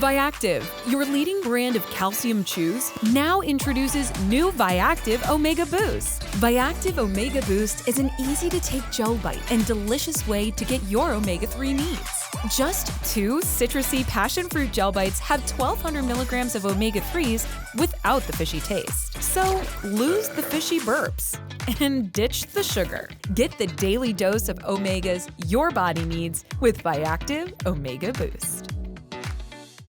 Viactiv, your leading brand of calcium chews, now introduces new Viactiv Omega Boost. Viactiv Omega Boost is an easy-to-take gel bite and delicious way to get your omega-3 needs. Just 2 citrusy passion fruit gel bites have 1,200 milligrams of omega-3s without the fishy taste. So lose the fishy burps and ditch the sugar. Get the daily dose of omegas your body needs with Viactiv Omega Boost.